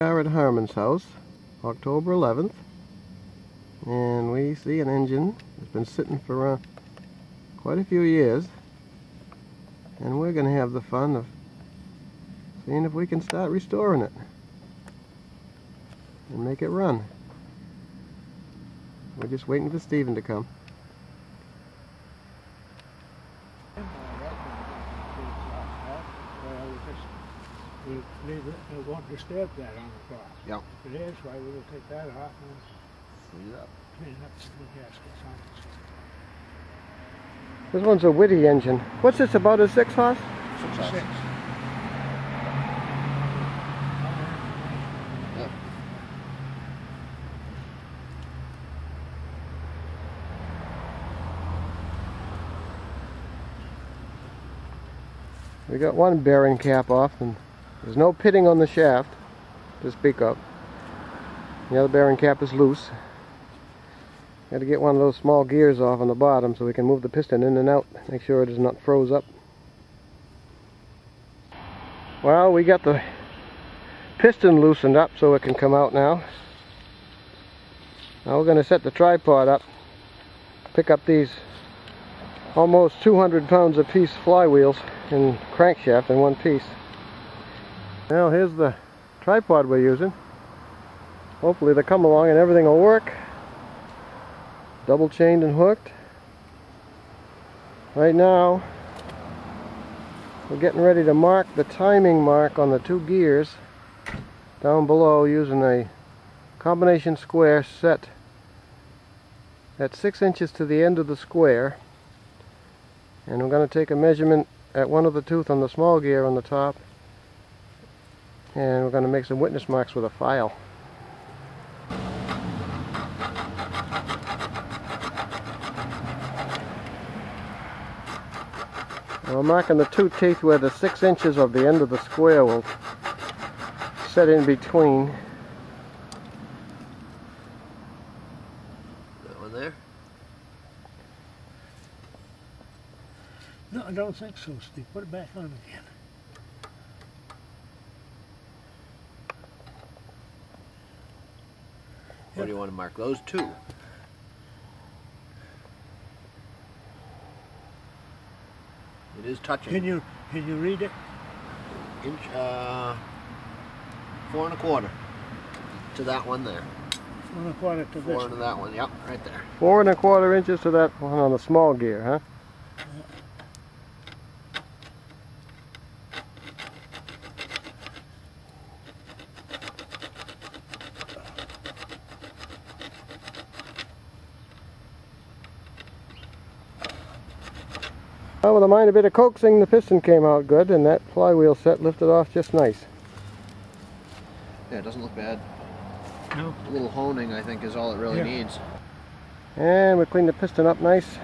We are at Harmon's house, October 11th, and we see an engine that's been sitting for quite a few years, and we're going to have the fun of seeing if we can start restoring it and make it run. We're just waiting for Stephen to come. We won't disturb that on the car. Yeah. It is, why we will take that off and Clean up. clean up the gaskets on it. This one's a Witte engine. What's this, about a 6 horse? 6 horse. Yep. We got one bearing cap off, and there's no pitting on the shaft to speak of. The other bearing cap is loose. Got to get one of those small gears off on the bottom so we can move the piston in and out, make sure it is not froze up. Well, we got the piston loosened up so it can come out now. Now we're going to set the tripod up, pick up these almost 200 pounds a piece flywheels and crankshaft in one piece. Now here's the tripod we're using. Hopefully they'll come along and everything will work. Double chained and hooked. Right now we're getting ready to mark the timing mark on the 2 gears down below using a combination square set at 6 inches to the end of the square, and we're going to take a measurement at one of the tooth on the small gear on the top, and we're going to make some witness marks with a file. We're marking the 2 teeth where the 6 inches of the end of the square will set in between. That one there? No, I don't think so, Steve. Put it back on again. What do you want to mark? Those 2. It is touching. Can you read it? Inch 4 1/4 to that one there. 4 1/4 to this. 4 to that one. Yep, right there. 4 1/4 inches to that one on the small gear, huh? Well, with a minor bit of coaxing, the piston came out good, and that flywheel set lifted off just nice. Yeah, it doesn't look bad. No. A little honing, I think, is all it really needs. And we cleaned the piston up nice.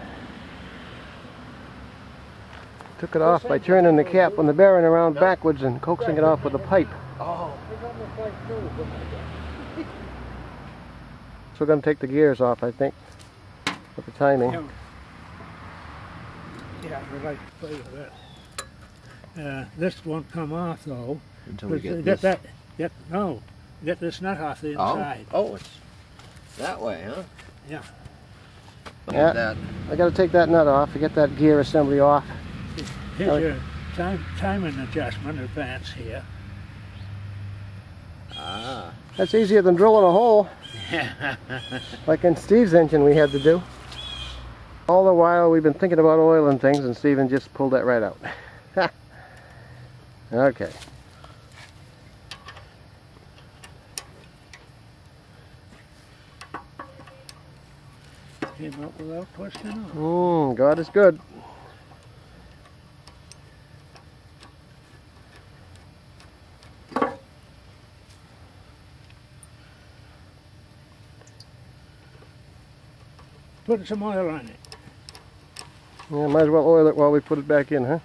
Took it off by turning the cap on the bearing around backwards and coaxing it off with a pipe. Oh. So we're going to take the gears off, I think, with the timing. Yeah, I'd like to play with that. This won't come off though. Until we get this. Get this nut off the inside. Oh, it's that way, huh? Yeah. Yeah, That. I got to take that nut off to get that gear assembly off. Here's your timing adjustment advance here. Ah. That's easier than drilling a hole, like in Steve's engine we had to do. All the while we've been thinking about oiling things, and Stephen just pulled that right out. Okay. Came up without twisting on. God is good. Put some oil on it. Yeah, might as well oil it while we put it back in, huh?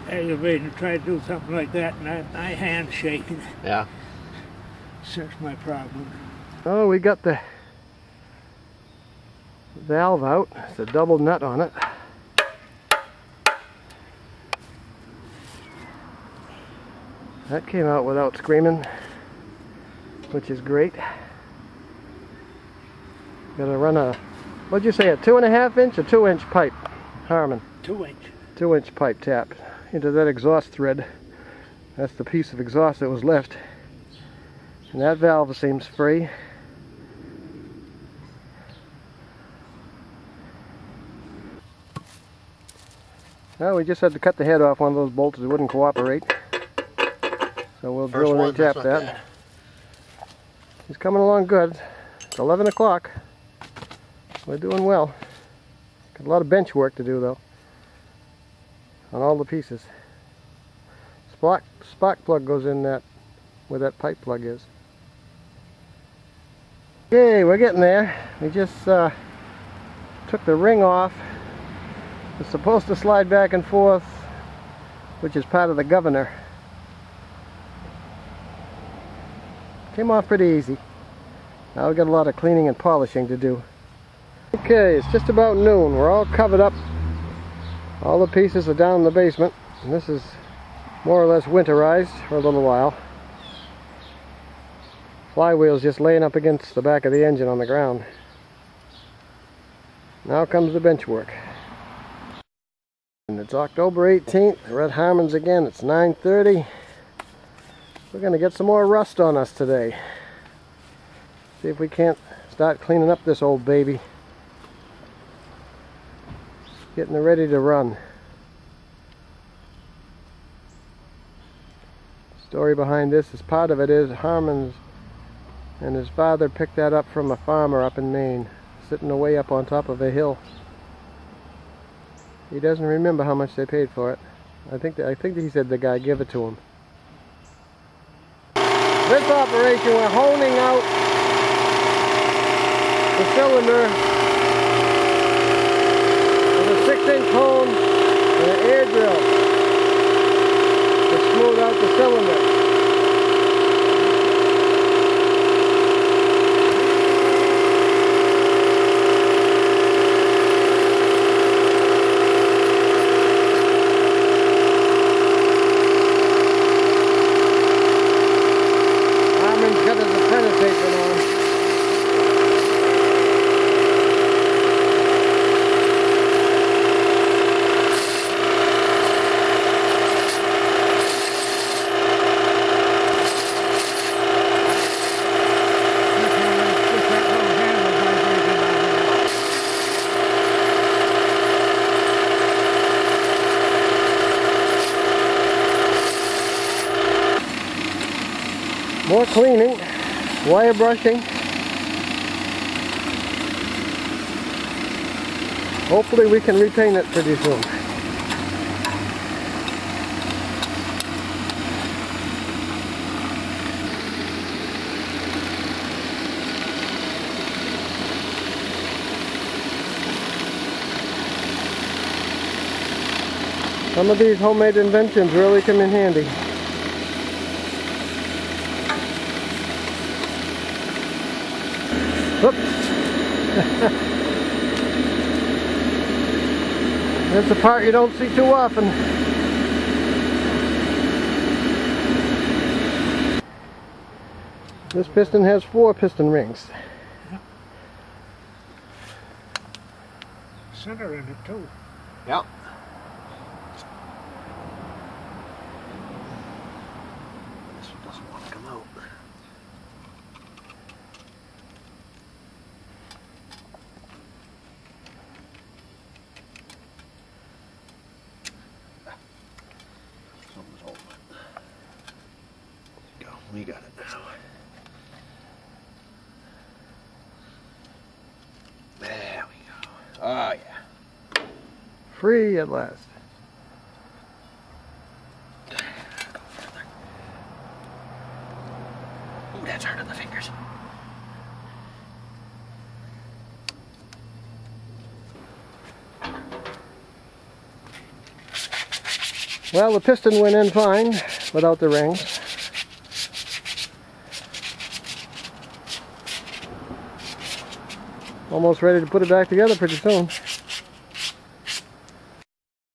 Aggravating to try to do something like that, and my hand's shaking. Yeah. Such my problem. Oh, we got the valve out. It's a double nut on it. That came out without screaming, which is great. Gonna run a, what'd you say, a 2.5 inch or 2 inch pipe, Harmon? 2 inch. 2 inch pipe tap into that exhaust thread. That's the piece of exhaust that was left. And that valve seems free. Well, we just had to cut the head off one of those bolts. It wouldn't cooperate. So we'll drill and re-tap that. Bad. He's coming along good. It's 11 o'clock. We're doing well. Got a lot of bench work to do though on all the pieces. Spark plug goes in that where that pipe plug is. Okay, we're getting there. We just took the ring off. It's supposed to slide back and forth, which is part of the governor. Came off pretty easy. Now we've got a lot of cleaning and polishing to do. Okay, it's just about noon. We're all covered up. All the pieces are down in the basement. And this is more or less winterized for a little while. Flywheel's just laying up against the back of the engine on the ground. Now comes the bench work. And it's October 18th. We're at Harmon's again. It's 9:30. We're going to get some more rust on us today. See if we can't start cleaning up this old baby. Getting it ready to run. Story behind this is part of it is Harmon's and his father picked that up from a farmer up in Maine, sitting away up on top of a hill. He doesn't remember how much they paid for it. I think he said the guy gave it to him. This operation, we're honing out the cylinder with a 6-inch hone and an air drill to smooth out the cylinder. More cleaning, wire brushing. Hopefully we can repaint it pretty soon. Some of these homemade inventions really come in handy. Whoops. That's a part you don't see too often. This piston has 4 piston rings. Center in it too. Yep. This one doesn't want to come out. Something's holding it. There we go. We got it now. There we go. Oh yeah. Free at last. Go further. Ooh, that's hurting the fingers. Well, the piston went in fine without the rings. Almost ready to put it back together pretty soon.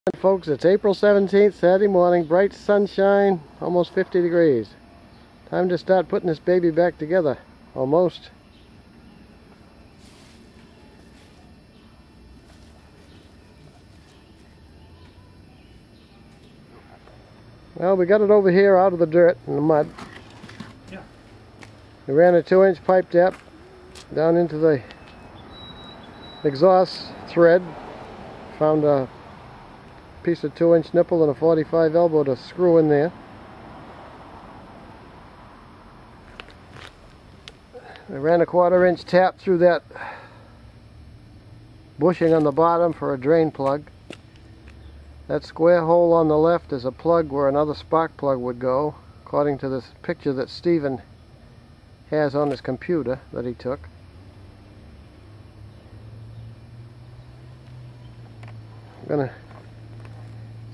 And folks, it's April 17th, Saturday morning, bright sunshine, almost 50 degrees. Time to start putting this baby back together, almost. Well, we got it over here out of the dirt and the mud. Yeah. We ran a 2-inch pipe depth down into the exhaust thread. Found a piece of 2-inch nipple and a 45 elbow to screw in there. I ran a 1/4-inch tap through that bushing on the bottom for a drain plug. That square hole on the left is a plug where another spark plug would go, according to this picture that Stephen has on his computer that he took. I'm gonna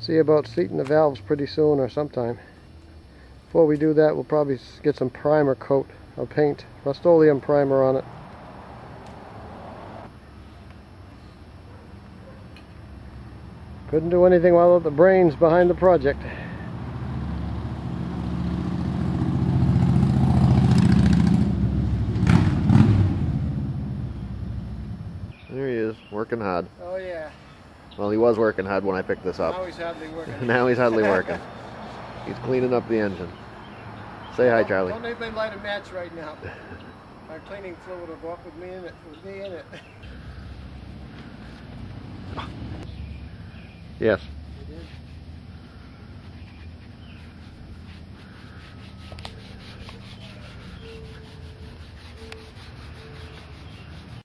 see about seating the valves pretty soon or sometime. Before we do that, we'll probably get some primer coat of paint, Rust-Oleum primer on it. Couldn't do anything without the brains behind the project. There he is, working hard. Oh yeah. Well, he was working hard when I picked this up. Now he's hardly working. Now he's hardly working. He's cleaning up the engine. Say hi, Charlie. Don't anybody light a match right now. My cleaning fluid will go up with me in it. Yes.